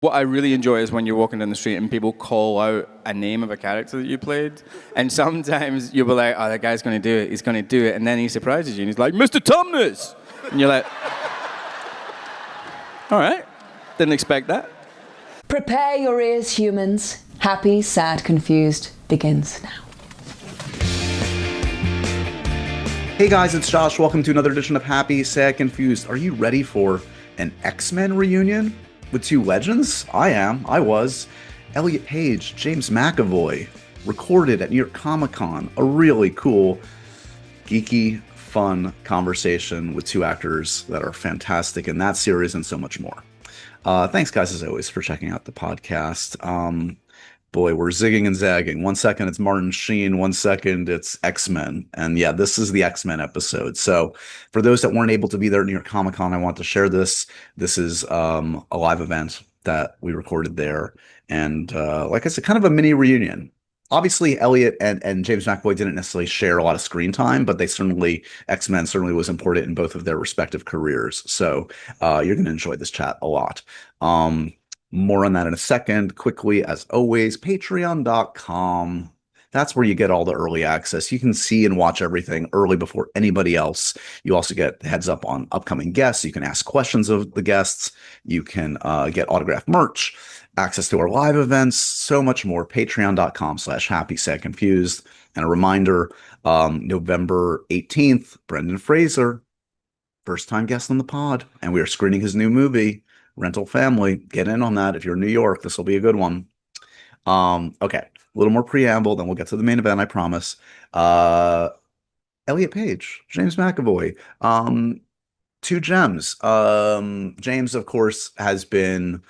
What I really enjoy is when you're walking down the street and people call out a name of a character that you played. And sometimes you'll be like, oh, that guy's going to do it. He's going to do it. And then he surprises you and he's like, Mr. Tumnus! And you're like, all right. Didn't expect that. Prepare your ears, humans. Happy, Sad, Confused begins now. Hey guys, it's Josh. Welcome to another edition of Happy, Sad, Confused. Are you ready for an X-Men reunion with two legends? I was. Elliot Page, James McAvoy, recorded at New York Comic Con. A really cool, geeky, fun conversation with two actors that are fantastic in that series and so much more. Thanks guys, as always, for checking out the podcast. Boy, we're zigging and zagging. 1 second it's Martin Sheen, 1 second it's X-Men. And yeah, this is the X-Men episode. So for those that weren't able to be there at New York Comic Con, I want to share this. This is a live event that we recorded there. And like I said, kind of a mini reunion. Obviously, Elliot and James McAvoy didn't necessarily share a lot of screen time, but they certainly, X-Men certainly was important in both of their respective careers. So you're going to enjoy this chat a lot. More on that in a second. Quickly, as always, patreon.com. That's where you get all the early access. You can see and watch everything early before anybody else. You also get heads up on upcoming guests. You can ask questions of the guests. You can get autographed merch, access to our live events, so much more. Patreon.com/happysadconfused. And a reminder, November 18th, Brendan Fraser, first-time guest on the pod. And we are screening his new movie, Rental Family. Get in on that. If you're in New York, this will be a good one. Okay, a little more preamble, then we'll get to the main event, I promise. Elliot Page, James McAvoy, two gems. James, of course, has been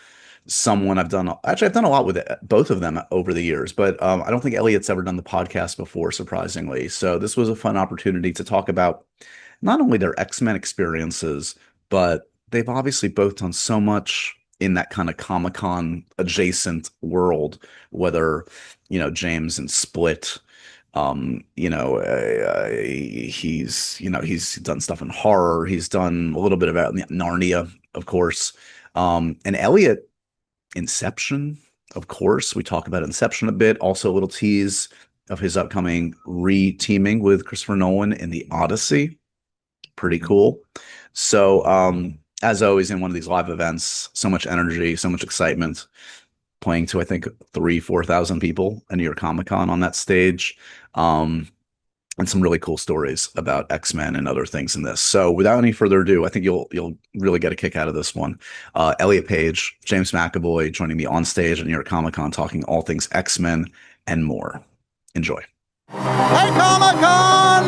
someone I've done a lot with both of them over the years, but I don't think Elliot's ever done the podcast before, surprisingly. So this was a fun opportunity to talk about not only their X-Men experiences, but they've obviously both done so much in that kind of Comic-Con adjacent world, whether, James and Split, he's done stuff in horror. He's done a little bit about Narnia, of course. And Elliot, Inception, of course. We talk about Inception a bit. Also a little tease of his upcoming re-teaming with Christopher Nolan in the Odyssey. Pretty cool. So, as always, in one of these live events, so much energy, so much excitement, playing to, I think, 3,000-4,000 people at New York Comic Con on that stage, and some really cool stories about X-Men and other things in this. So without any further ado, I think you'll really get a kick out of this one. Elliot Page, James McAvoy joining me on stage at New York Comic Con, talking all things X-Men and more. Enjoy. Hey, Comic-Con!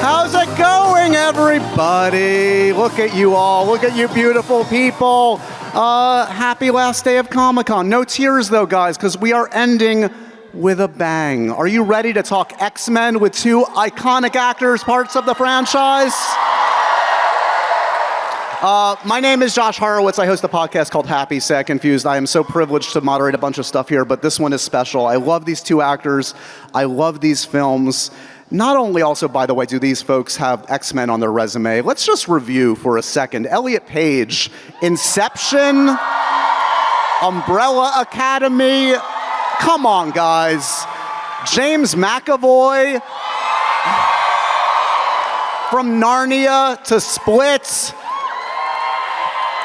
How's it going, everybody? Look at you all. Look at you beautiful people. Happy last day of Comic-Con. No tears, though, guys, because we are ending with a bang. Are you ready to talk X-Men with two iconic actors, parts of the franchise? My name is Josh Horowitz. I host a podcast called Happy, Sad, Confused. I am so privileged to moderate a bunch of stuff here, but this one is special. I love these two actors. I love these films. Not only also, by the way, do these folks have X-Men on their resume. Let's just review for a second. Elliot Page, Inception, Umbrella Academy. Come on, guys. James McAvoy, from Narnia to Split.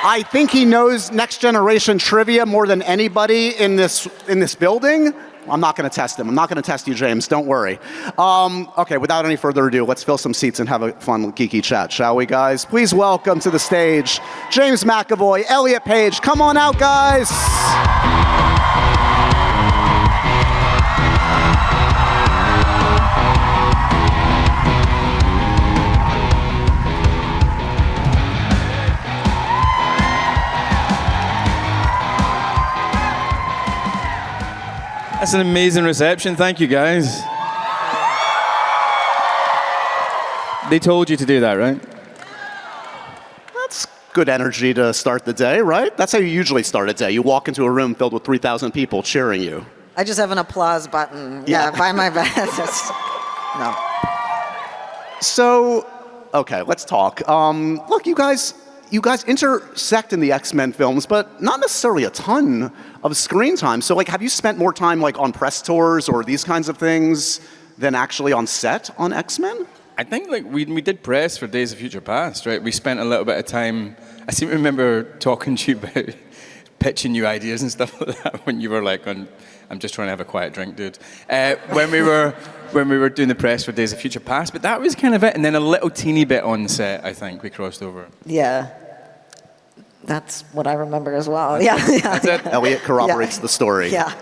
I think he knows Next Generation trivia more than anybody in this building. I'm not going to test him. I'm not going to test you, James. Don't worry. Okay, without any further ado, let's fill some seats and have a fun, geeky chat, shall we, guys? Please welcome to the stage James McAvoy, Elliot Page. Come on out, guys. That's an amazing reception. Thank you, guys. They told you to do that, right? That's good energy to start the day, right? That's how you usually start a day. You walk into a room filled with 3,000 people cheering you. I just have an applause button. Yeah, by my best. No. So, okay, let's talk. Look, you guys, you guys intersect in the X-Men films, but not necessarily a ton of screen time. So like, have you spent more time like on press tours or these kinds of things than actually on set on X-Men? I think like we did press for Days of Future Past, right? We spent a little bit of time. I seem to remember talking to you about pitching new ideas and stuff like that when you were like on. I'm just trying to have a quiet drink, dude. When we were doing the press for Days of Future Past, but that was kind of it. And then a little teeny bit on set, I think we crossed over. Yeah. That's what I remember as well. Yeah. That's it. Elliot corroborates the story. Yeah.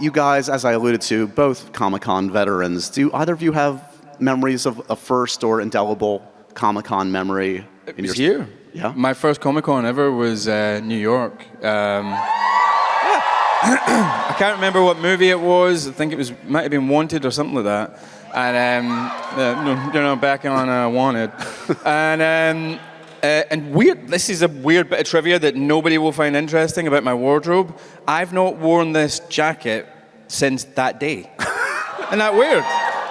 You guys, as I alluded to, both Comic-Con veterans. Do either of you have memories of a first or indelible Comic-Con memory? It was here. Yeah. My first Comic-Con ever was New York. I can't remember what movie it was. I think it might have been Wanted or something like that. And back on Wanted. And weird. This is a weird bit of trivia that nobody will find interesting about my wardrobe. I've not worn this jacket since that day. Isn't that weird?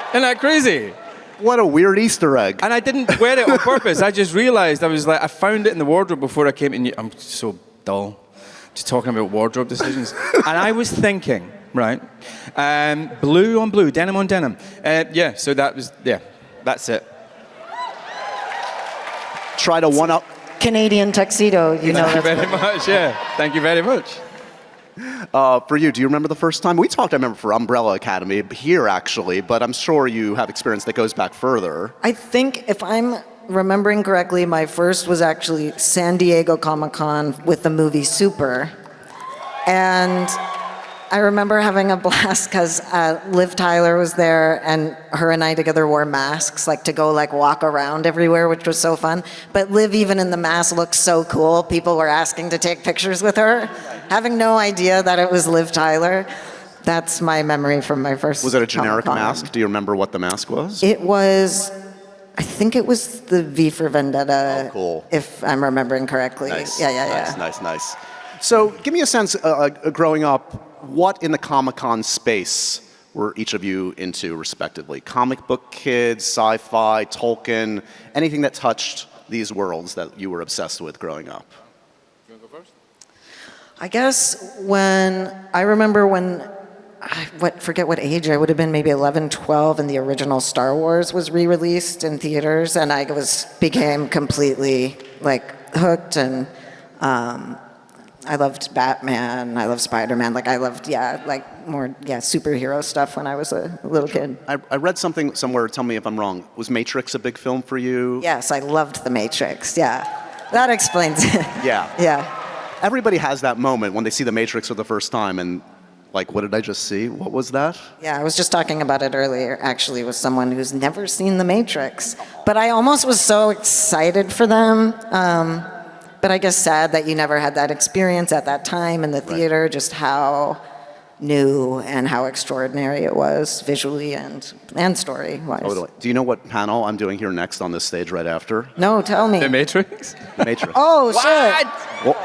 Isn't that crazy? What a weird Easter egg. And I didn't wear it on purpose. I just realized, I found it in the wardrobe before I came in. I'm so dull, just talking about wardrobe decisions. And I was thinking, right, blue on blue, denim on denim. So that's it. Try to one-up. Canadian tuxedo, you know. Thank you very much, yeah. Thank you very much. For you, do you remember the first time? We talked, I remember, for Umbrella Academy, here actually, but I'm sure you have experience that goes back further. I think if I'm remembering correctly, my first was actually San Diego Comic-Con with the movie Super. And I remember having a blast because Liv Tyler was there, and her and I together wore masks, like to go like walk around everywhere, which was so fun. But Liv, even in the mask, looked so cool. People were asking to take pictures with her, having no idea that it was Liv Tyler. That's my memory from my first. Was it a generic Comic-Con. mask? Do you remember what the mask was? It was, I think it was the V for Vendetta. Oh, cool. If I'm remembering correctly. Nice. Yeah. Nice. So give me a sense, growing up, what in the Comic-Con space were each of you into, respectively? Comic book kids, sci-fi, Tolkien, anything that touched these worlds that you were obsessed with growing up? You want to go first? I guess I remember when, forget what age, I would have been maybe 11, 12, and the original Star Wars was re-released in theaters, and I became completely like hooked, and I loved Batman, I loved Spider-Man, I loved, more superhero stuff when I was a little kid. I read something somewhere, tell me if I'm wrong, was Matrix a big film for you? Yes, I loved The Matrix, yeah. That explains it. Yeah. Everybody has that moment when they see The Matrix for the first time and what did I just see? What was that? Yeah, I was just talking about it earlier, actually, with someone who's never seen The Matrix. But I almost was so excited for them. But I guess sad that you never had that experience at that time in the theater, just how new and how extraordinary it was visually and story-wise. Totally. Do you know what panel I'm doing here next on this stage right after? No, tell me. The Matrix? The Matrix. Oh, shit.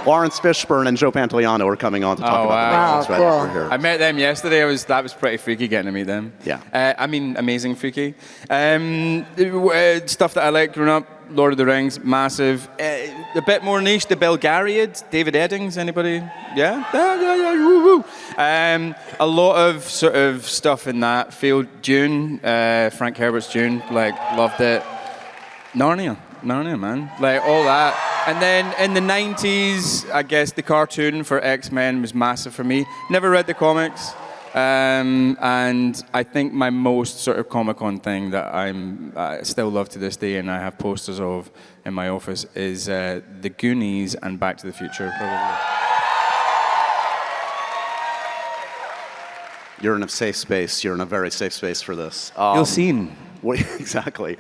Lawrence Fishburne and Joe Pantoliano are coming on to talk about The Matrix right cool. after here. I met them yesterday. That was pretty freaky getting to meet them. Yeah. Amazing freaky. Stuff that I liked growing up, Lord of the Rings, massive. A bit more niche, the Belgariad, David Eddings, anybody? Yeah? Yeah, woo. A lot of sort of stuff in that field. Dune, Frank Herbert's Dune, loved it. Narnia, man. All that. And then in the 90s, I guess the cartoon for X-Men was massive for me. Never read the comics. And I think my most sort of Comic-Con thing that I still love to this day and I have posters of in my office is The Goonies and Back to the Future, probably. You're in a safe space. You're in a very safe space for this. You'll see. Exactly.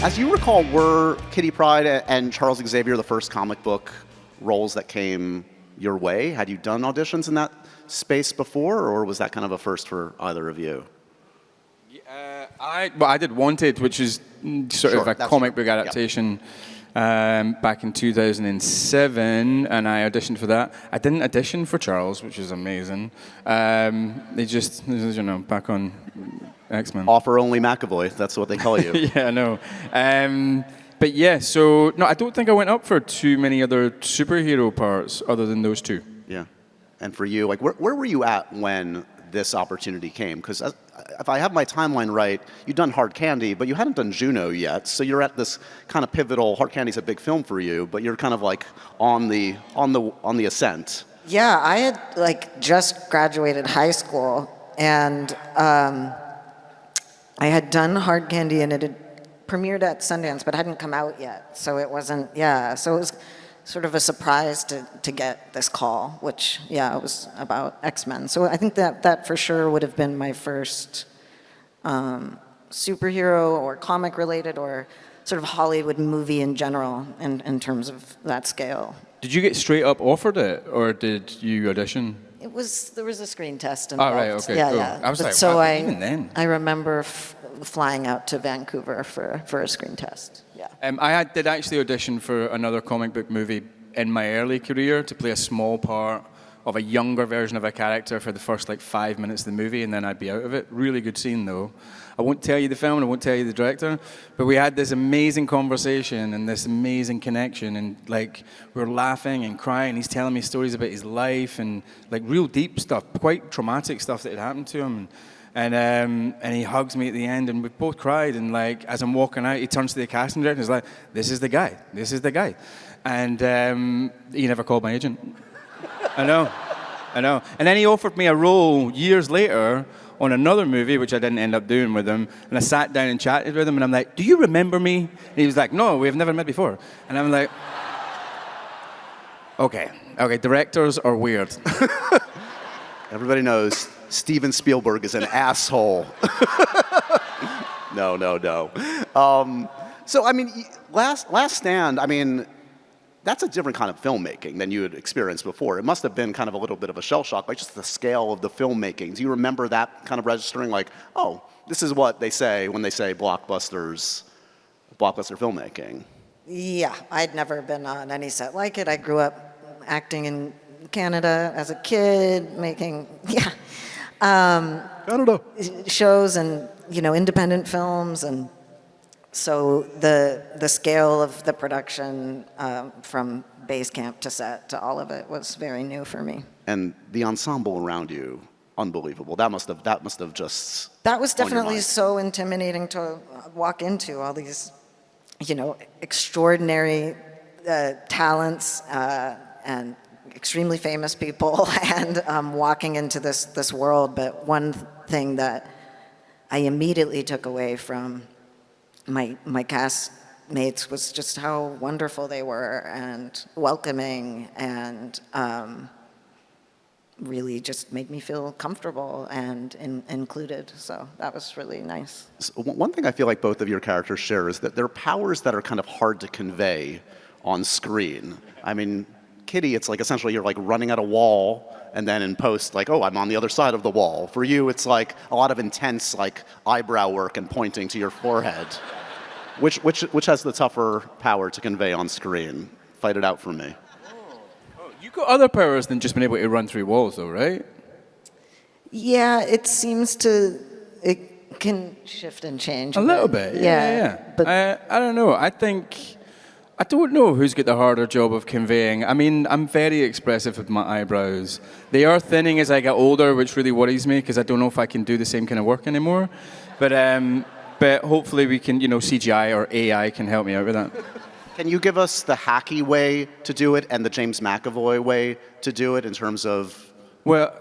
As you recall, were Kitty Pryde and Charles Xavier the first comic book roles that came your way? Had you done auditions in that space before, or was that kind of a first for either of you? I did Wanted, which is sort of a comic book adaptation. back in 2007, and I auditioned for that. I didn't audition for Charles, which is amazing. They just, you know, back on X-Men. Offer only McAvoy. That's what they call you. Yeah, I know. But yeah, so no, I don't think I went up for too many other superhero parts other than those two. Yeah. And for you, like, where were you at when this opportunity came? Because if I have my timeline right, you'd done Hard Candy, but you hadn't done Juno yet. So you're at this kind of pivotal. Hard Candy's a big film for you, but you're kind of like on the ascent. Yeah, I had like just graduated high school, and I had done Hard Candy, and it had premiered at Sundance, but hadn't come out yet. So it wasn't, yeah. So it was sort of a surprise to get this call, which, yeah, it was about X-Men. So I think that for sure would have been my first superhero or comic related or sort of Hollywood movie in general in terms of that scale. Did you get straight up offered it, or did you audition? There was a screen test involved. Oh, right, okay, yeah, cool. yeah. I was like, so wow, even then. I remember flying out to Vancouver for a screen test. Yeah. I did actually audition for another comic book movie in my early career to play a small part of a younger version of a character for the first like 5 minutes of the movie, and then I'd be out of it. Really good scene though. I won't tell you the film and I won't tell you the director, but we had this amazing conversation and this amazing connection, and like we were laughing and crying. He's telling me stories about his life and like real deep stuff, quite traumatic stuff that had happened to him. And he hugs me at the end, and we both cried. And like as I'm walking out, he turns to the casting director and is like, "This is the guy. This is the guy." And he never called my agent. I know. And then he offered me a role years later on another movie, which I didn't end up doing with him. And I sat down and chatted with him, and I'm like, "Do you remember me?" And he was like, "No, we've never met before." And I'm like, okay, directors are weird. Everybody knows Steven Spielberg is an asshole. No. So, I mean, Last Stand, I mean, that's a different kind of filmmaking than you had experienced before. It must have been kind of a little bit of a shell shock, like just the scale of the filmmaking. Do you remember that kind of registering, like, oh, this is what they say when they say blockbuster filmmaking? Yeah, I'd never been on any set like it. I grew up acting in Canada as a kid, making shows and independent films, and so the scale of the production from base camp to set to all of it was very new for me. And the ensemble around you, unbelievable. That must have just. That was definitely so intimidating to walk into, all these extraordinary talents and extremely famous people, and walking into this world. But one thing that I immediately took away from my castmates was just how wonderful they were and welcoming, and really just made me feel comfortable and included. So that was really nice. So one thing I feel like both of your characters share is that there are powers that are kind of hard to convey on screen. I mean, Kitty, it's like essentially you're like running at a wall, and then in post, like, oh, I'm on the other side of the wall. For you, it's like a lot of intense like eyebrow work and pointing to your forehead. Which has the tougher power to convey on screen? Fight it out for me. Oh, you got other powers than just being able to run through walls, though, right? Yeah, it can shift and change a little bit. Yeah. But I don't know. I don't know who's got the harder job of conveying. I mean, I'm very expressive with my eyebrows. They are thinning as I get older, which really worries me because I don't know if I can do the same kind of work anymore. But hopefully we can, CGI or AI can help me out with that. Can you give us the hacky way to do it and the James McAvoy way to do it in terms of? Well,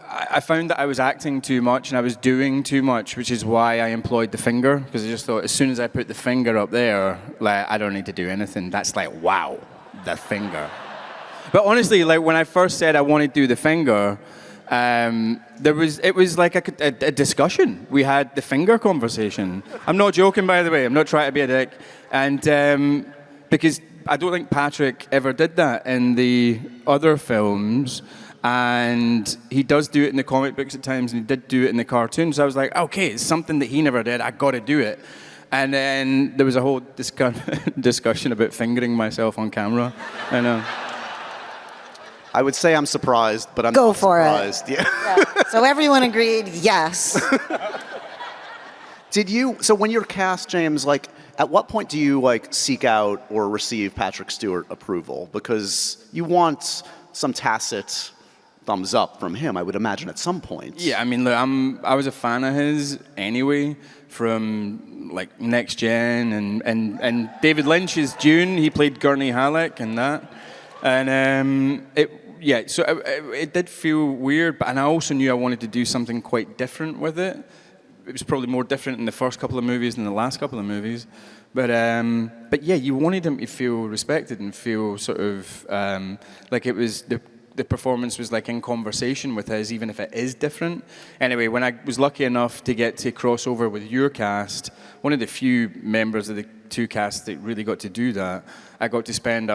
I found that I was acting too much and I was doing too much, which is why I employed the finger, because I just thought as soon as I put the finger up there, like, I don't need to do anything. That's like, wow, the finger. But honestly, like when I first said I wanted to do the finger, it was like a discussion. We had the finger conversation. I'm not joking, by the way. I'm not trying to be a dick. And because I don't think Patrick ever did that in the other films. And he does do it in the comic books at times, and he did do it in the cartoons. So I was like, okay, it's something that he never did. I got to do it. And then there was a whole discussion about fingering myself on camera. I know. I would say I'm surprised, but I'm Go not for surprised. it. Yeah. So everyone agreed, yes. So when you're cast, James, like, at what point do you like seek out or receive Patrick Stewart approval? Because you want some tacit thumbs up from him, I would imagine, at some point. Yeah, I mean, look, I was a fan of his anyway, from like Next Gen and David Lynch's Dune. He played Gurney Halleck in that, and it did feel weird. And I also knew I wanted to do something quite different with it. It was probably more different in the first couple of movies than the last couple of movies. But yeah, you wanted him to feel respected and feel sort of like it was the performance was like in conversation with his, even if it is different. Anyway, when I was lucky enough to get to cross over with your cast, one of the few members of the two casts that really got to do that, I got to spend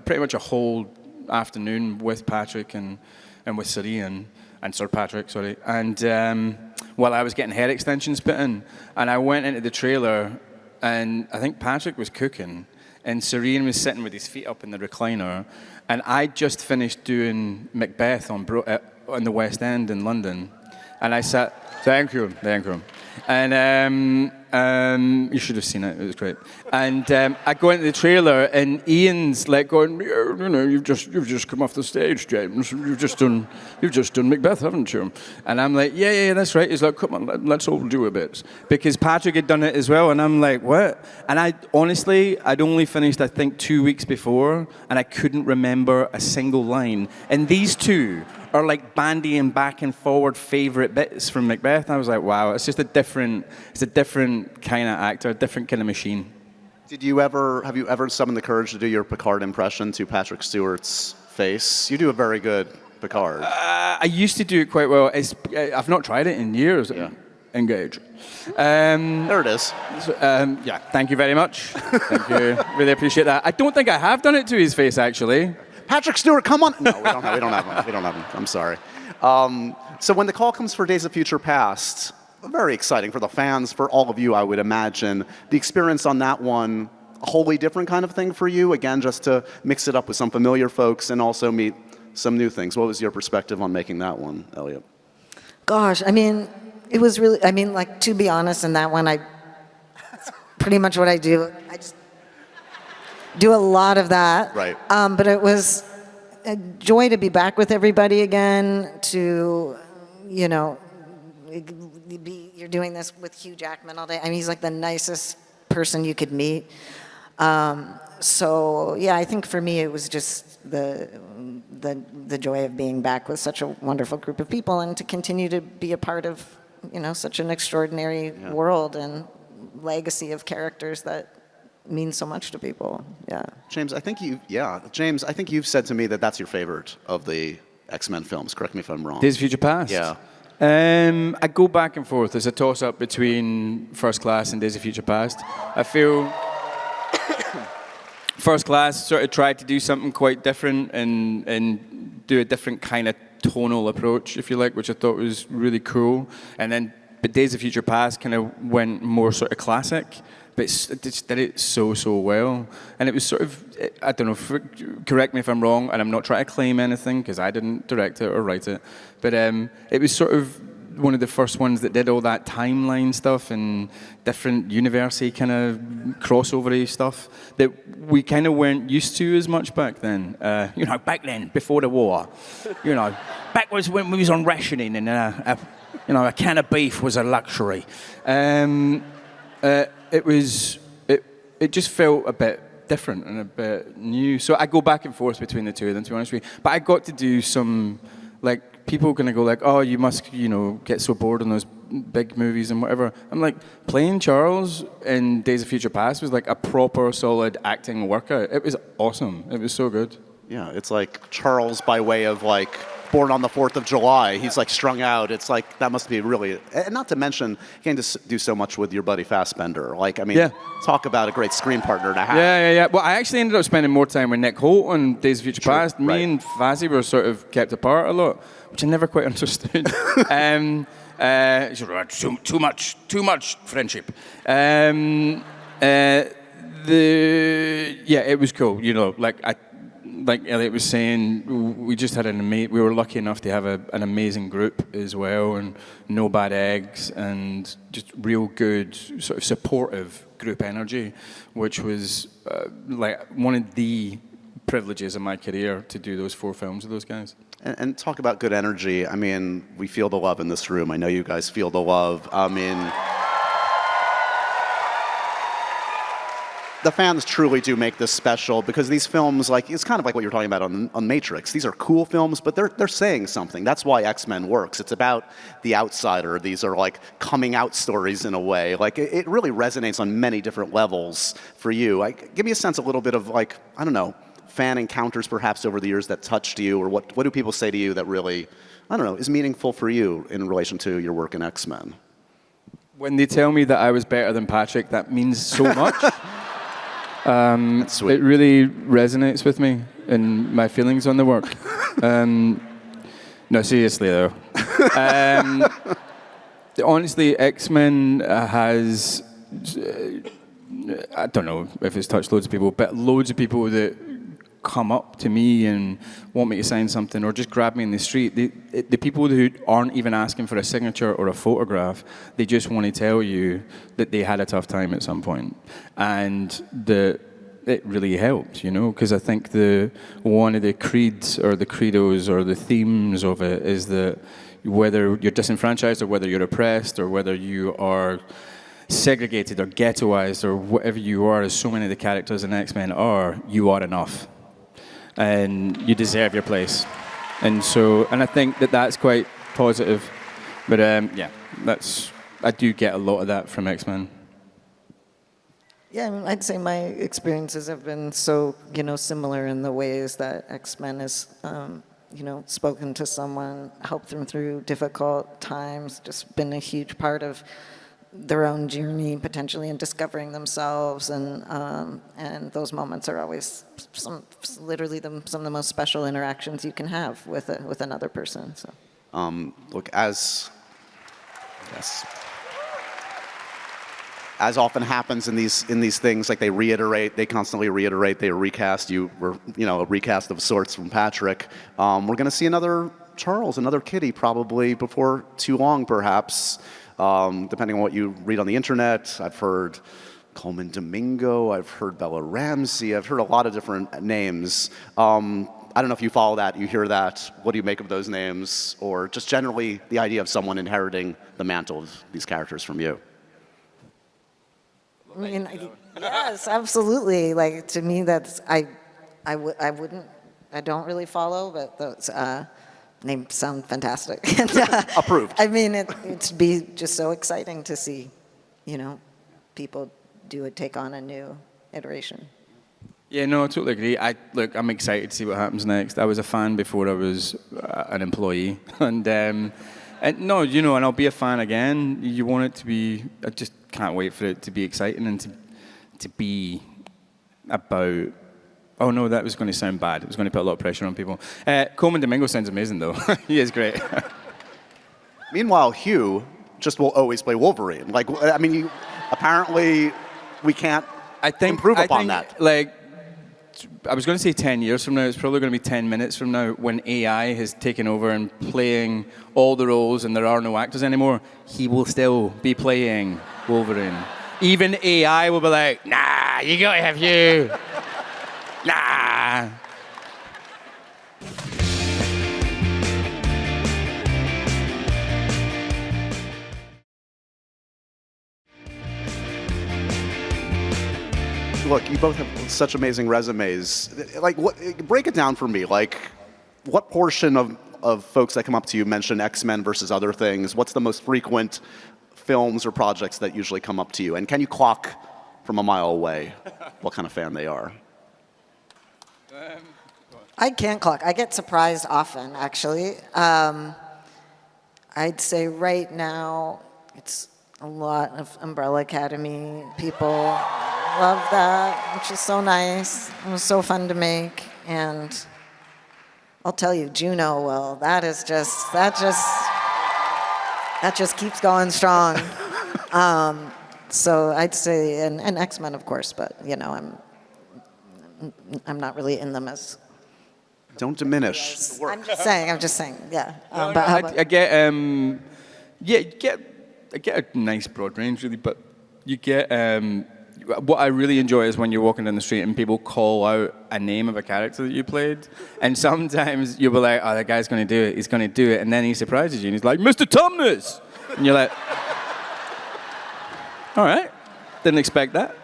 pretty much a whole afternoon with Patrick and with Serene and Sir Patrick, sorry. And while I was getting hair extensions put in, and I went into the trailer, and I think Patrick was cooking, and Serene was sitting with his feet up in the recliner, and I just finished doing Macbeth on the West End in London, and I sat. Thank you. And you should have seen it. It was great. And I go into the trailer, and Ian's like going, you know, you've just come off the stage, James. You've just done Macbeth, haven't you? And I'm like, yeah, that's right. He's like, come on, let's all do a bit, because Patrick had done it as well. And I'm like, what? And I'd only finished, I think, 2 weeks before, and I couldn't remember a single line. And these two are like bandying back and forward favorite bits from Macbeth. And I was like, wow, it's a different kind of actor, a different kind of machine. Have you ever summoned the courage to do your Picard impression to Patrick Stewart's face? You do a very good Picard. I used to do it quite well. I've not tried it in years. Yeah. Engage. There it is. Yeah, thank you very much. Thank you. Really appreciate that. I don't think I have done it to his face, actually. Patrick Stewart, come on. No, we don't have him. I'm sorry. So when the call comes for Days of Future Past, very exciting for the fans, for all of you, I would imagine. The experience on that one, a wholly different kind of thing for you? Again, just to mix it up with some familiar folks and also meet some new things. What was your perspective on making that one, Elliot? Gosh, I mean, it was really, like, to be honest, in that one, that's pretty much what I do. I just do a lot of that. Right. But it was a joy to be back with everybody again, to, you're doing this with Hugh Jackman all day. I mean, he's like the nicest person you could meet. So, yeah, I think for me it was just the joy of being back with such a wonderful group of people and to continue to be a part of, such an extraordinary world and legacy of characters that means so much to people. Yeah. James, I think you've said to me that that's your favorite of the X-Men films. Correct me if I'm wrong. Days of Future Past? Yeah. I go back and forth. There's a toss-up between First Class and Days of Future Past. I feel First Class sort of tried to do something quite different and do a different kind of tonal approach, if you like, which I thought was really cool. But Days of Future Past kind of went more sort of classic, but it just did it so well. And it was sort of, I don't know, correct me if I'm wrong, and I'm not trying to claim anything because I didn't direct it or write it, but it was sort of one of the first ones that did all that timeline stuff and different universe-y kind of crossover-y stuff that we kind of weren't used to as much back then. Back then, before the war. Back when we was on rationing and a can of beef was a luxury. It just felt a bit different and a bit new. So I go back and forth between the two of them, to be honest with you. But I got to do some, like, people are going to go like, oh, you must, get so bored on those big movies and whatever. I'm like, playing Charles in Days of Future Past was like a proper, solid acting workout. It was awesome. It was so good. Yeah, it's like Charles by way of like Born on the 4th of July. He's like strung out. It's like, that must be really, and not to mention, you can just do so much with your buddy Fassbender. Talk about a great screen partner to have. Yeah. Well, I actually ended up spending more time with Nick Holt on Days of Future Past. Me and Fazzy were sort of kept apart a lot, which I never quite understood. She wrote, too much friendship. Yeah, it was cool. You know, like Elliot was saying, we just had we were lucky enough to have an amazing group as well, and no bad eggs, and just real good sort of supportive group energy, which was like one of the privileges of my career to do those 4 films with those guys. And talk about good energy. I mean, we feel the love in this room. I know you guys feel the love. I mean, the fans truly do make this special, because these films, like, it's kind of like what you're talking about on Matrix. These are cool films, but they're saying something. That's why X-Men works. It's about the outsider. These are like coming out stories in a way. Like, it really resonates on many different levels for you. Like, give me a sense, a little bit of, like, I don't know, fan encounters perhaps over the years that touched you, or what do people say to you that really, I don't know, is meaningful for you in relation to your work in X-Men? When they tell me that I was better than Patrick, that means so much. That's sweet. It really resonates with me and my feelings on the work. No, seriously though. Honestly, X-Men has, I don't know if it's touched loads of people, but loads of people that come up to me and want me to sign something, or just grab me in the street. The people who aren't even asking for a signature or a photograph, they just want to tell you that they had a tough time at some point, and it really helps, you know, because I think one of the creeds or the credos or the themes of it is that whether you're disenfranchised or whether you're oppressed or whether you are segregated or ghettoized or whatever you are, as so many of the characters in X-Men are, you are enough. And you deserve your place. And I think that's quite positive. But yeah, I do get a lot of that from X-Men. Yeah, I mean, I'd say my experiences have been so, similar in the ways that X-Men has, spoken to someone, helped them through difficult times, just been a huge part of their own journey, potentially, in discovering themselves, and those moments are always literally some of the most special interactions you can have with another person. So, look, as often happens in these things, like they constantly reiterate, they recast. You were, a recast of sorts from Patrick. We're going to see another Charles, another Kitty, probably before too long, perhaps. Depending on what you read on the internet. I've heard Coleman Domingo, I've heard Bella Ramsey, I've heard a lot of different names. I don't know if you follow that, you hear that. What do you make of those names? Or just generally the idea of someone inheriting the mantle of these characters from you? I mean, yes, absolutely. Like, to me, that's, I don't really follow, but those names sound fantastic. And, approved. I mean, it'd be just so exciting to see, people take on a new iteration. Yeah, no, I totally agree. I'm excited to see what happens next. I was a fan before I was an employee, and no, and I'll be a fan again. You want it to be. I just can't wait for it to be exciting and to be about. Oh no, that was going to sound bad. It was going to put a lot of pressure on people. Coleman Domingo sounds amazing, though. He is great. Meanwhile, Hugh just will always play Wolverine. Like, I mean, apparently we can't improve upon that. Like, I was going to say 10 years from now. It's probably going to be 10 minutes from now when AI has taken over and playing all the roles and there are no actors anymore. He will still be playing Wolverine. Even AI will be like, nah, you got to have Hugh. Nah. Look, you both have such amazing resumes. Like, break it down for me. Like, what portion of folks that come up to you mention X-Men versus other things? What's the most frequent films or projects that usually come up to you? And can you clock from a mile away what kind of fan they are? I can't clock. I get surprised often, actually. I'd say right now it's a lot of Umbrella Academy people. Love that, which is so nice. It was so fun to make. And I'll tell you, Juno, well, that just That just keeps going strong. So I'd say, and X-Men, of course, but you know, I'm not really in them as. Don't diminish. I'm just saying, yeah. No, But no, how about- I get, I get a nice broad range really, but you get, what I really enjoy is when you're walking down the street and people call out a name of a character that you played, and sometimes you'll be like, oh, that guy's going to do it, he's going to do it, and then he surprises you, and he's like, Mr. Tumnus! And you're like, all right, didn't expect that.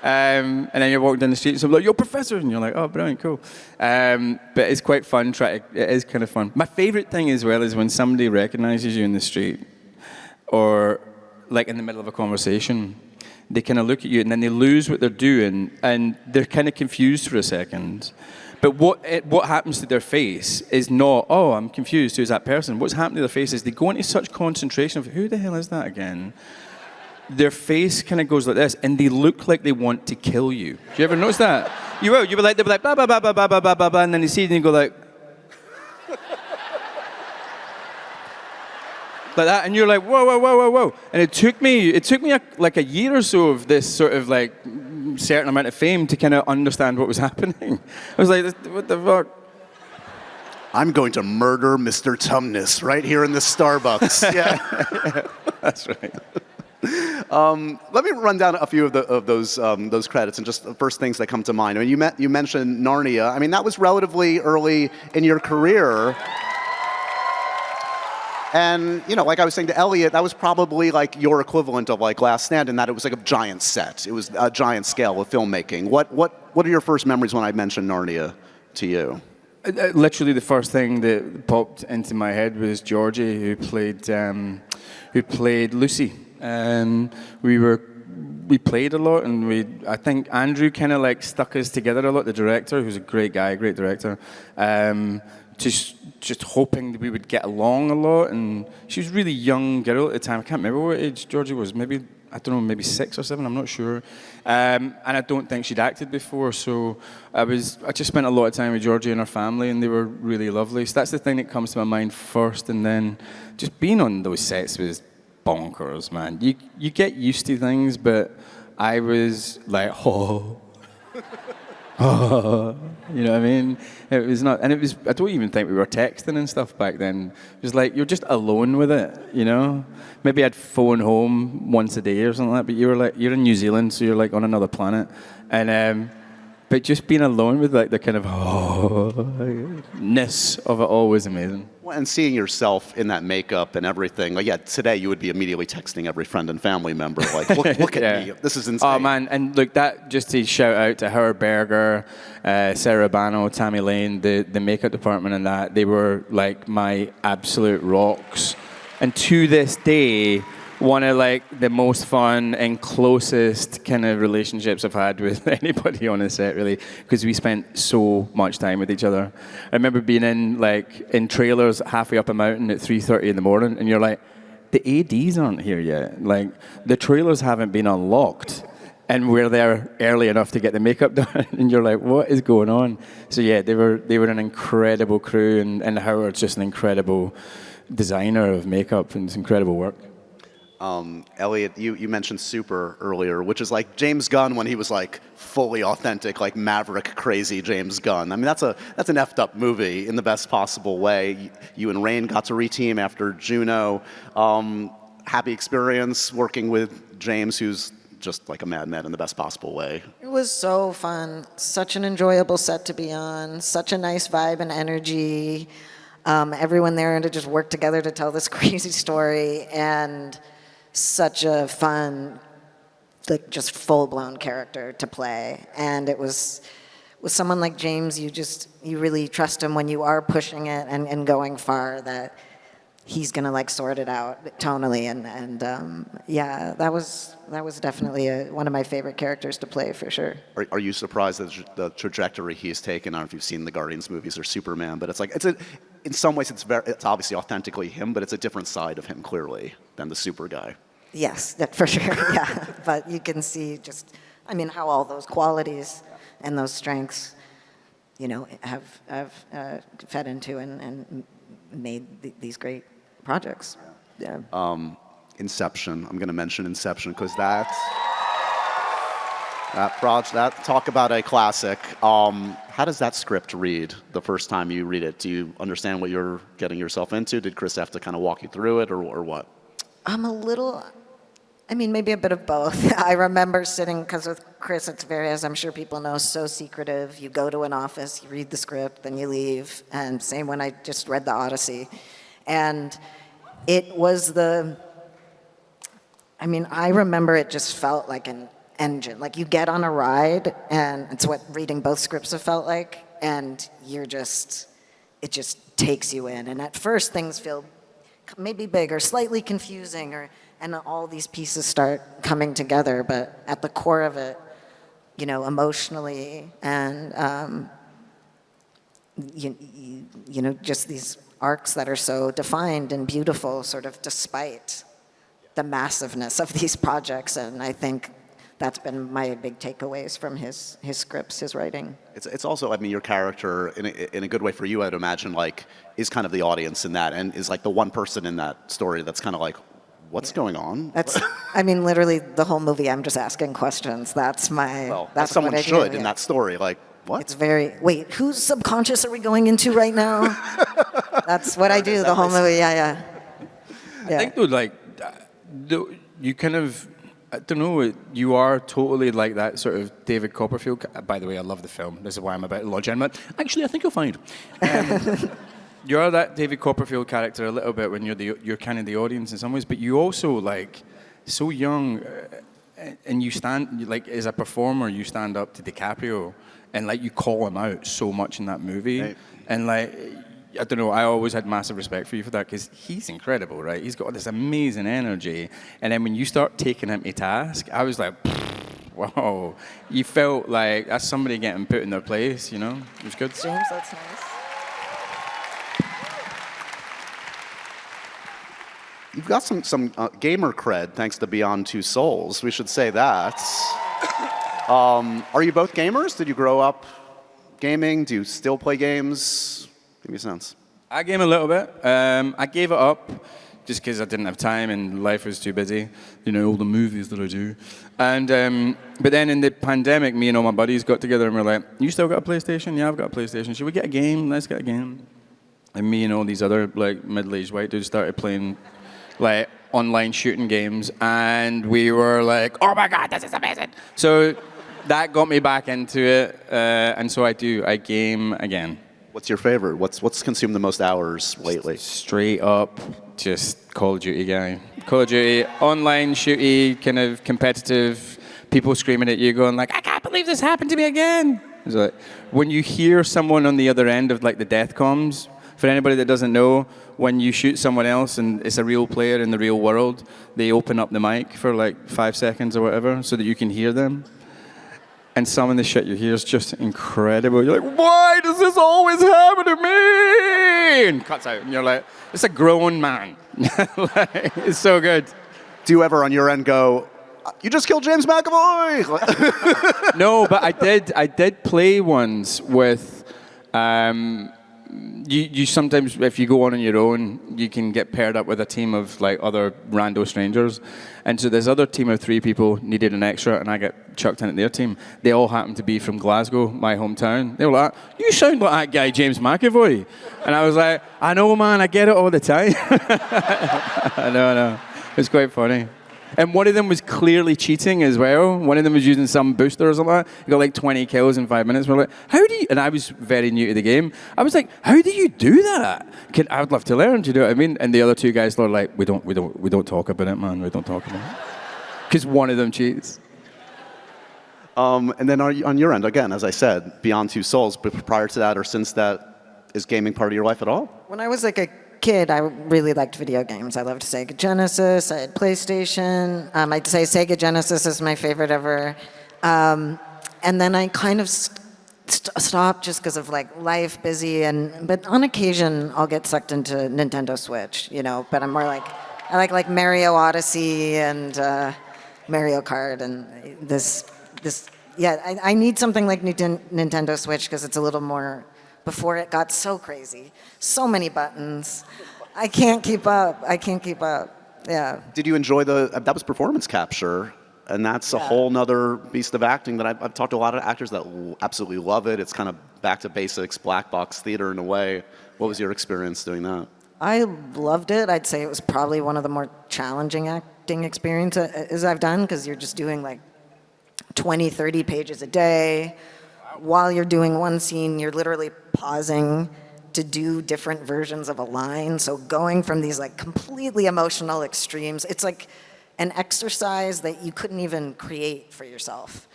And then you're walking down the street and someone's like, you're Professor, and you're like, oh, brilliant, cool. But it's quite fun, it is kind of fun. My favorite thing as well is when somebody recognizes you in the street, or like in the middle of a conversation, they kind of look at you and then they lose what they're doing and they're kind of confused for a second. But what happens to their face is not, oh, I'm confused, who's that person? What's happening to their face is they go into such concentration of, who the hell is that again? Their face kind of goes like this, and they look like they want to kill you. Do you ever notice that? You will. You'll be like, they'll be like, blah, blah, blah, blah, blah, blah, blah, blah, blah, and then you see it and you go like that, and you're like, whoa, whoa, whoa, whoa, whoa. And it took me like a year or so of this sort of like certain amount of fame to kind of understand what was happening. I was like, what the fuck? I'm going to murder Mr. Tumnus right here in the Starbucks. Yeah. That's right. Let me run down a few of those credits and just the first things that come to mind. I mean, you mentioned Narnia. I mean, that was relatively early in your career. And, you know, like I was saying to Elliot, that was probably like your equivalent of like Last Stand in that it was like a giant set. It was a giant scale of filmmaking. What are your first memories when I mentioned Narnia to you? Literally the first thing that popped into my head was Georgie, who played Lucy. We played a lot, and I think Andrew kind of like stuck us together a lot. The director, who's a great guy, great director, just hoping that we would get along a lot. And she was a really young girl at the time. I can't remember what age Georgie was. Maybe, I don't know, maybe 6 or 7. I'm not sure. And I don't think she'd acted before, so I just spent a lot of time with Georgie and her family, and they were really lovely. So that's the thing that comes to my mind first, and then just being on those sets was bonkers, man. You get used to things, but I was like, oh, you know what I mean? It was not, and it was, I don't even think we were texting and stuff back then. It was like, you're just alone with it, you know? Maybe I'd phone home once a day or something like that, but you were like, you're in New Zealand, so you're like on another planet. And, but just being alone with like the kind of ness of it all was amazing. Well, and seeing yourself in that makeup and everything, like, yeah, today you would be immediately texting every friend and family member, like, look at me, this is insane. Oh man, and look, that just to shout out to Howard Berger, Sarah Bano, Tammy Lane, the makeup department, and that they were like my absolute rocks. And to this day, one of like the most fun and closest kind of relationships I've had with anybody on a set, really, because we spent so much time with each other. I remember being in trailers halfway up a mountain at 3:30 in the morning, and you're like, the ADs aren't here yet. Like, the trailers haven't been unlocked, and we're there early enough to get the makeup done, and you're like, what is going on? So yeah, they were an incredible crew, and Howard's just an incredible designer of makeup, and it's incredible work. Elliot, you mentioned Super earlier, which is like James Gunn when he was like fully authentic, like maverick, crazy James Gunn. I mean, that's an effed up movie in the best possible way. You and Rain got to reteam after Juno. Happy experience working with James, who's just like a madman in the best possible way. It was so fun. Such an enjoyable set to be on. Such a nice vibe and energy. Everyone there to just work together to tell this crazy story, and such a fun, like, just full-blown character to play. And it was, with someone like James, you really trust him when you are pushing it and going far, that he's gonna like sort it out tonally. And yeah, that was definitely one of my favorite characters to play, for sure. Are you surprised at the trajectory he's taken? I don't know if you've seen the Guardians movies or Superman, but it's like, in some ways it's obviously authentically him, but it's a different side of him, clearly, than the super guy. Yes, that for sure, yeah. But you can see just, I mean, how all those qualities and those strengths, you know, have fed into and made these great projects. Yeah. Inception. I'm going to mention Inception because that talk about a classic. How does that script read the first time you read it? Do you understand what you're getting yourself into? Did Chris have to kind of walk you through it, or what? I'm a little, I mean, maybe a bit of both. I remember sitting, because with Chris, it's very, as I'm sure people know, so secretive. You go to an office, you read the script, then you leave. And same when I just read the Odyssey. And it was I remember it just felt like an engine. Like you get on a ride, and it's what reading both scripts have felt like, and it just takes you in. And at first things feel maybe big or slightly confusing, and all these pieces start coming together, but at the core of it, emotionally and just these arcs that are so defined and beautiful, sort of despite the massiveness of these projects. And I think that's been my big takeaways from his scripts, his writing. It's also, your character, in a good way for you, I'd imagine, is kind of the audience in that, and is the one person in that story that's kind of what's going on? That's, literally the whole movie, I'm just asking questions. That's someone should in that story, what? It's wait, whose subconscious are we going into right now? That's what I do the whole movie, yeah. I think you kind of, I don't know, you are totally like that sort of David Copperfield. By the way, I love the film. This is why I'm about legitimate. Actually, I think you'll find. You're that David Copperfield character a little bit when you're kind of the audience in some ways, but you also so young, and you stand as a performer, you stand up to DiCaprio, and you call him out so much in that movie, right. And I don't know, I always had massive respect for you for that, because he's incredible, right? He's got this amazing energy, and then when you start taking him to task, I was like, wow, you felt like that's somebody getting put in their place, It was good. James, that's nice. You've got some gamer cred thanks to Beyond Two Souls. We should say that. Are you both gamers? Did you grow up gaming? Do you still play games? Give me a sense. I game a little bit. I gave it up just because I didn't have time and life was too busy. All the movies that I do. And but then in the pandemic, me and all my buddies got together and we're like, "You still got a PlayStation? Yeah, I've got a PlayStation. Should we get a game? Let's get a game." And me and all these other middle-aged white dudes started playing online shooting games, and we were like, "Oh my God, this is amazing!" So that got me back into it, and so I game again. What's your favorite? What's consumed the most hours lately? Straight up, just Call of Duty guy. Call of Duty, online shooty, kind of competitive, people screaming at you, going I can't believe this happened to me again. It's when you hear someone on the other end of the death comms. For anybody that doesn't know, when you shoot someone else and it's a real player in the real world, they open up the mic for 5 seconds or whatever so that you can hear them. And some of the shit you hear is just incredible. You're like, why does this always happen to me? And cuts out, and you're like, it's a grown man. It's so good. Do you ever on your end go, you just killed James McAvoy? No, but I did play ones with... You sometimes, if you go on your own, you can get paired up with a team of other rando strangers. And so this other team of 3 people needed an extra, and I got chucked in at their team. They all happened to be from Glasgow, my hometown. They were like, "You sound like that guy, James McAvoy." And I was like, "I know, man, I get it all the time." I know. It was quite funny. And one of them was clearly cheating as well. One of them was using some booster or something. He got 20 kills in 5 minutes. We're like, how do you... And I was very new to the game. I was like, how do you do that? I would love to learn, do you know what I mean? And the other 2 guys were like, we don't talk about it, man. We don't talk about it. Because one of them cheats. And then on your end, again, as I said, Beyond Two Souls, but prior to that or since that, is gaming part of your life at all? When I was a kid, I really liked video games. I loved Sega Genesis. I had PlayStation. I'd say Sega Genesis is my favorite ever. And then I kind of stopped just because of life, busy, but on occasion I'll get sucked into Nintendo Switch, But I'm more I like Mario Odyssey and Mario Kart and this. Yeah, I need something like Nintendo Switch because it's a little more. Before it got so crazy, so many buttons. I can't keep up. I can't keep up. Yeah. Did you enjoy that was performance capture, and that's a whole nother beast of acting that I've talked to a lot of actors that absolutely love it. It's kind of back to basics, black box theater in a way. What was your experience doing that? I loved it. I'd say it was probably one of the more challenging acting experiences I've done, because you're just doing like 20, 30 pages a day. While you're doing one scene, you're literally pausing to do different versions of a line. So going from these like completely emotional extremes, it's like an exercise that you couldn't even create for yourself.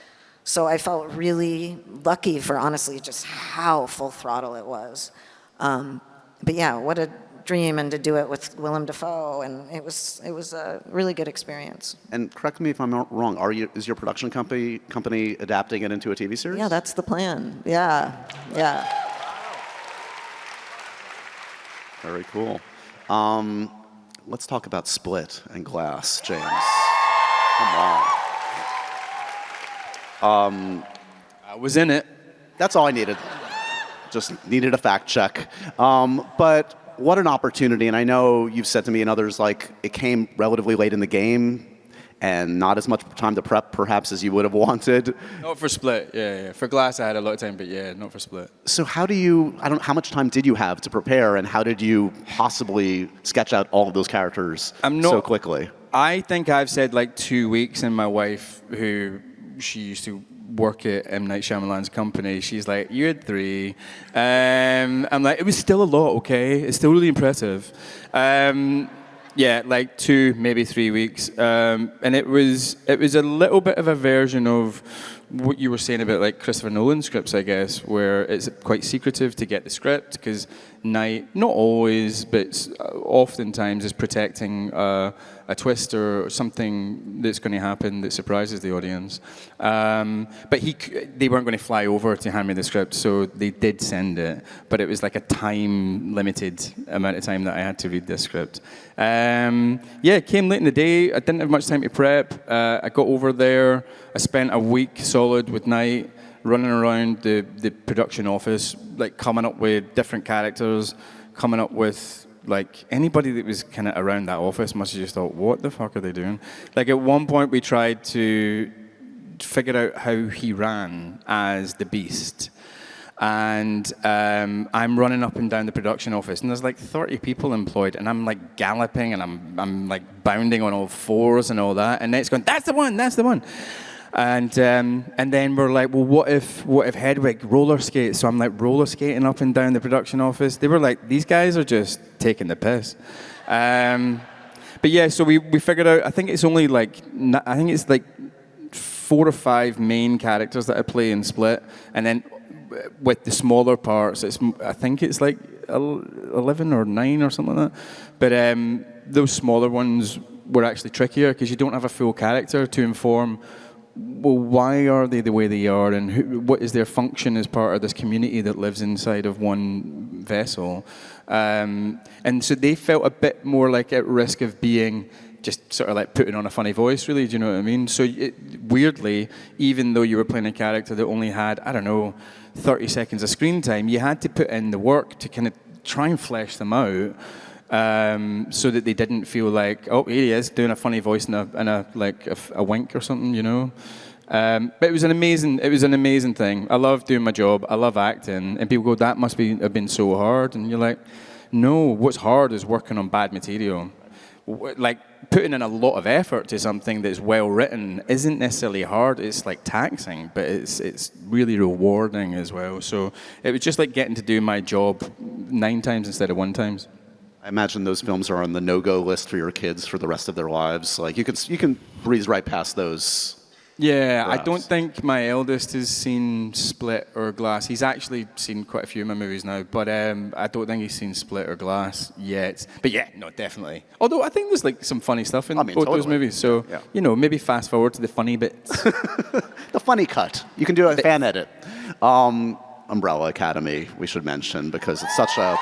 So I felt really lucky for honestly just how full throttle it was. But yeah, what a dream, and to do it with Willem Dafoe, and it was a really good experience. And correct me if I'm wrong, is your production company adapting it into a TV series? Yeah, that's the plan. Yeah, yeah. Very cool. Let's talk about Split and Glass, James. Come on. I was in it. That's all I needed. Just needed a fact check. But what an opportunity, and I know you've said to me and others, like, it came relatively late in the game, and not as much time to prep, perhaps, as you would have wanted. Not for Split, yeah. For Glass, I had a lot of time, but yeah, not for Split. So how how much time did you have to prepare, and how did you possibly sketch out all of those characters so quickly? I think I've said like 2 weeks, and my wife, she used to work at M. Night Shyamalan's company, she's like, you had 3. I'm like, it was still a lot, okay? It's still really impressive. Yeah, like 2, maybe 3 weeks. And it was a little bit of a version of what you were saying about like Christopher Nolan scripts, I guess, where it's quite secretive to get the script, because Night, not always, but oftentimes is protecting a twist or something that's going to happen that surprises the audience. But they weren't going to fly over to hand me the script, so they did send it. But it was like a time-limited amount of time that I had to read this script. Yeah, it came late in the day. I didn't have much time to prep. I got over there. I spent a week solid with Night, running around the production office, like coming up with different characters, coming up with like anybody that was kind of around that office must have just thought, what the fuck are they doing? Like at one point we tried to figure out how he ran as the Beast. And I'm running up and down the production office, and there's like 30 people employed, and I'm like galloping, and I'm like bounding on all fours and all that, and Nate's going, that's the one, that's the one. And then we're like, well, what if Hedwig roller skates? So I'm like roller skating up and down the production office. They were like, these guys are just taking the piss. But yeah, so we figured out, I think it's like 4 or 5 main characters that I play in Split, and then with the smaller parts, I think it's like 11 or 9 or something like that. But those smaller ones were actually trickier, because you don't have a full character to inform, well, why are they the way they are, and what is their function as part of this community that lives inside of one vessel. And so they felt a bit more like at risk of being just sort of like putting on a funny voice, really, do you know what I mean? So weirdly, even though you were playing a character that only had, 30 seconds of screen time, you had to put in the work to kind of try and flesh them out, so that they didn't feel like, oh, here he is doing a funny voice and a wink or something, you know. But it was an amazing thing. I love doing my job. I love acting, and people go, that must have been so hard, and you're like, no, what's hard is working on bad material. Like putting in a lot of effort to something that's well written isn't necessarily hard. It's like taxing, but it's really rewarding as well. So it was just like getting to do my job 9 times instead of 1 time. I imagine those films are on the no-go list for your kids for the rest of their lives. Like you can breeze right past those. Yeah, I don't think my eldest has seen Split or Glass. He's actually seen quite a few of my movies now, but I don't think he's seen Split or Glass yet. But yeah, no, definitely. Although I think there's like some funny stuff in both those movies, so maybe fast forward to the funny bits. The funny cut. You can do a fan edit. Umbrella Academy, we should mention, because it's such a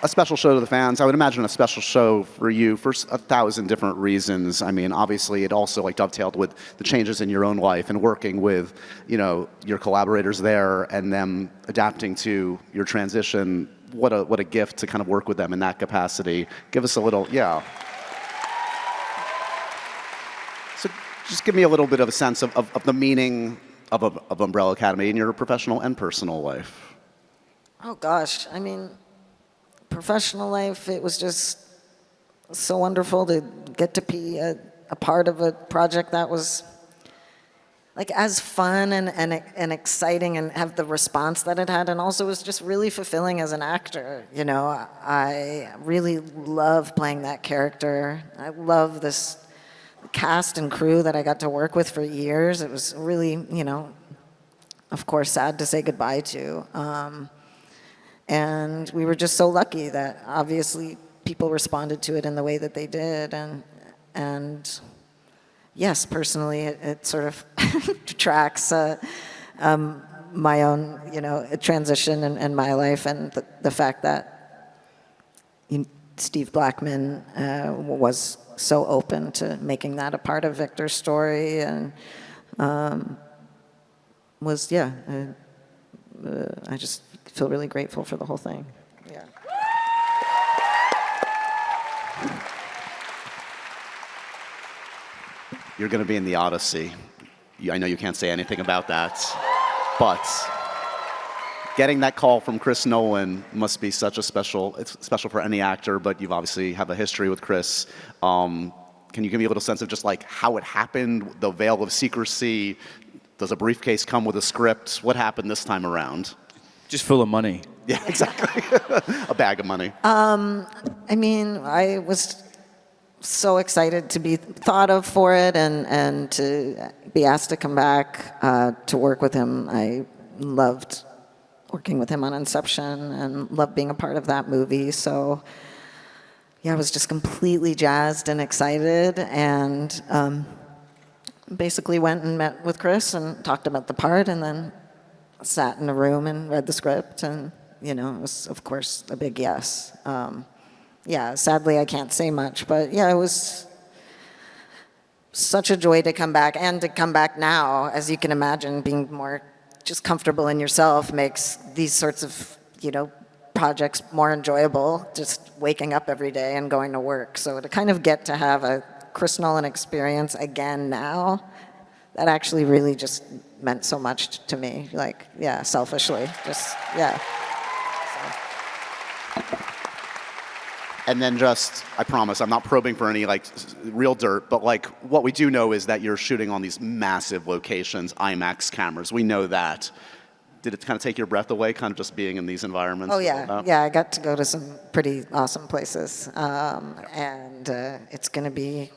special show to the fans. I would imagine a special show for you for 1,000 different reasons. I mean, obviously, it also like dovetailed with the changes in your own life and working with, your collaborators there and them adapting to your transition. what a gift to kind of work with them in that capacity. Give us a little, yeah. So just give me a little bit of a sense of the meaning of Umbrella Academy in your professional and personal life. Oh gosh, I mean, professional life, it was just so wonderful to get to be a part of a project that was like as fun and exciting and have the response that it had, and also was just really fulfilling as an actor. You know, I really love playing that character. I love this cast and crew that I got to work with for years. It was really, you know, of course, sad to say goodbye to. And we were just so lucky that obviously people responded to it in the way that they did. And yes, personally, it sort of tracks my own, you know, transition in my life, and the fact that Steve Blackman was so open to making that a part of Victor's story, and was, yeah, I just feel really grateful for the whole thing. Yeah. You're going to be in the Odyssey. I know you can't say anything about that, but getting that call from Chris Nolan must be such a special, it's special for any actor, but you've obviously have a history with Chris. Can you give me a little sense of just like how it happened, the veil of secrecy? Does a briefcase come with a script? What happened this time around? Just full of money. Yeah, exactly. A bag of money. I mean, I was so excited to be thought of for it and to be asked to come back to work with him. I loved working with him on Inception and loved being a part of that movie. So yeah, I was just completely jazzed and excited, and basically went and met with Chris and talked about the part, and then sat in a room and read the script, and you know, it was of course a big yes. Yeah, sadly I can't say much, but yeah, it was such a joy to come back, and to come back now, as you can imagine, being more just comfortable in yourself makes these sorts of, you know, projects more enjoyable, just waking up every day and going to work. So to kind of get to have a Chris Nolan experience again now, that actually really just meant so much to me. Like, yeah, selfishly, just, yeah. And then just, I promise, I'm not probing for any like real dirt, but like what we do know is that you're shooting on these massive locations, IMAX cameras. We know that. Did it kind of take your breath away, kind of just being in these environments? Oh yeah, yeah. I got to go to some pretty awesome places, and it's going to be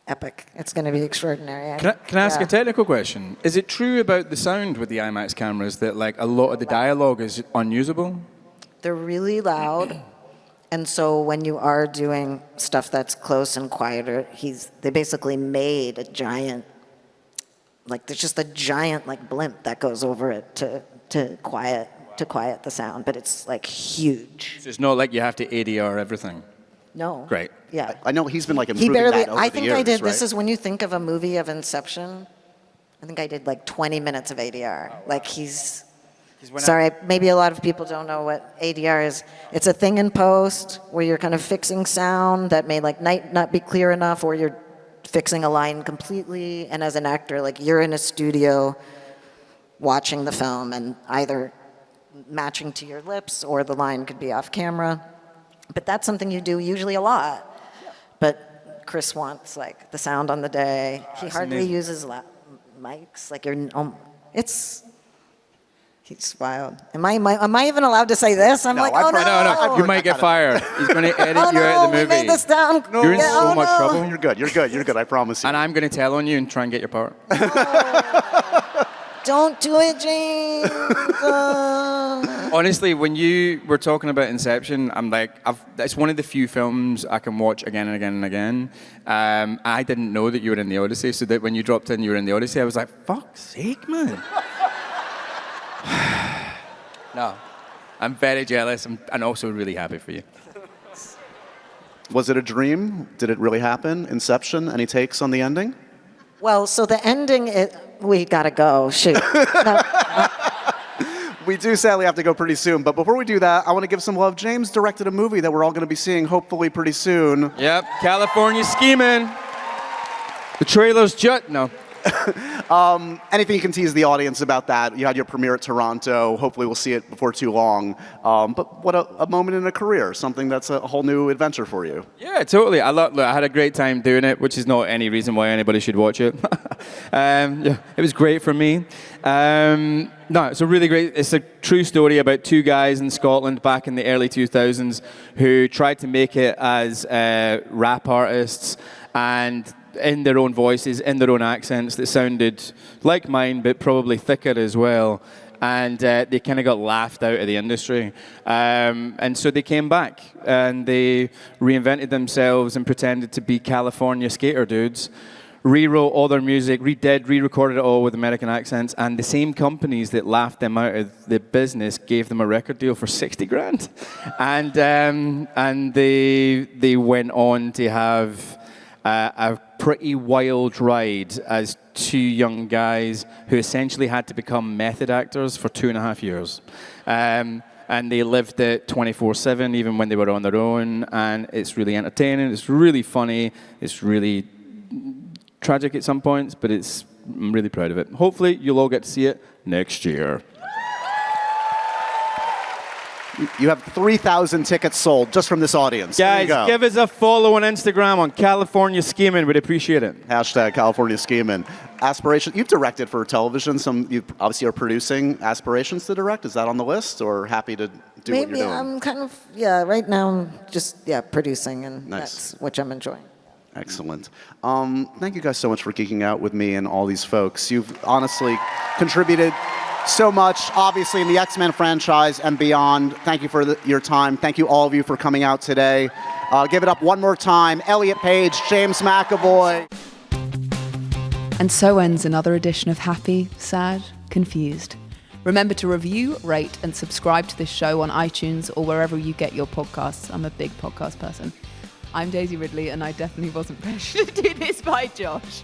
epic. It's going to be extraordinary. Can I ask a technical question? Is it true about the sound with the IMAX cameras that like a lot of the dialogue is unusable? They're really loud, and so when you are doing stuff that's close and quieter, they basically made a giant, like there's just a giant like blimp that goes over it to quiet the sound, but it's like huge. So it's not like you have to ADR everything. No. Great. Yeah. I know he's been like improving that over I the think years, I did. right? This is when you think of a movie of Inception. I think I did like 20 minutes of ADR. Like Sorry, maybe a lot of people don't know what ADR is. It's a thing in post where you're kind of fixing sound that may like not be clear enough, or you're fixing a line completely. And as an actor, like you're in a studio watching the film and either matching to your lips or the line could be off camera. But that's something you do usually a lot. But Chris wants like the sound on the day. He hardly uses mics. Like he's wild. Am I even allowed to say this? I'm like, oh no. No. You might get fired. He's going to edit Oh you out of no, the we movie. made this down. No. You're in so much trouble. You're good, I promise you. And I'm going to tell on you and try and get your part. Don't do it, James. Honestly, when you were talking about Inception, I'm like, it's one of the few films I can watch again and again and again. I didn't know that you were in the Odyssey, so that when you dropped in, you were in the Odyssey, I was like, fuck's sake, man. No, I'm very jealous and also really happy for you. Was it a dream? Did it really happen? Inception? Any takes on the ending? Well, so the ending, we gotta go. Shoot. No. We do sadly have to go pretty soon, but before we do that, I want to give some love. James directed a movie that we're all going to be seeing hopefully pretty soon. Yep, California Schemin'. The trailer's no. Anything you can tease the audience about that? You had your premiere at Toronto. Hopefully we'll see it before too long. But what a moment in a career, something that's a whole new adventure for you. Yeah, totally. Look, I had a great time doing it, which is not any reason why anybody should watch it. Yeah, it was great for me. No, it's a really great, it's a true story about two guys in Scotland back in the early 2000s who tried to make it as rap artists and in their own voices, in their own accents that sounded like mine, but probably thicker as well. And they kind of got laughed out of the industry. And so they came back and they reinvented themselves and pretended to be California skater dudes, rewrote all their music, re-recorded it all with American accents, and the same companies that laughed them out of the business gave them a record deal for 60 grand. And they went on to have a pretty wild ride as two young guys who essentially had to become method actors for 2.5 years. And they lived it 24/7, even when they were on their own. And it's really entertaining, it's really funny, it's really tragic at some points, but I'm really proud of it. Hopefully, you'll all get to see it next year. You have 3,000 tickets sold just from this audience. Guys, give us a follow on Instagram on California Schemin'. We'd appreciate it. Hashtag California Schemin'. Aspiration. You've directed for television. You obviously are producing. Aspirations to direct. Is that on the list, or happy to do what you're doing? I'm kind of, right now I'm just, producing, and that's which I'm enjoying. Excellent. Thank you guys so much for geeking out with me and all these folks. You've honestly contributed so much, obviously, in the X-Men franchise and beyond. Thank you for your time. Thank you, all of you, for coming out today. Give it up one more time. Elliot Page, James McAvoy. And so ends another edition of Happy, Sad, Confused. Remember to review, rate, and subscribe to this show on iTunes or wherever you get your podcasts. I'm a big podcast person. I'm Daisy Ridley, and I definitely wasn't pressured to do this by Josh.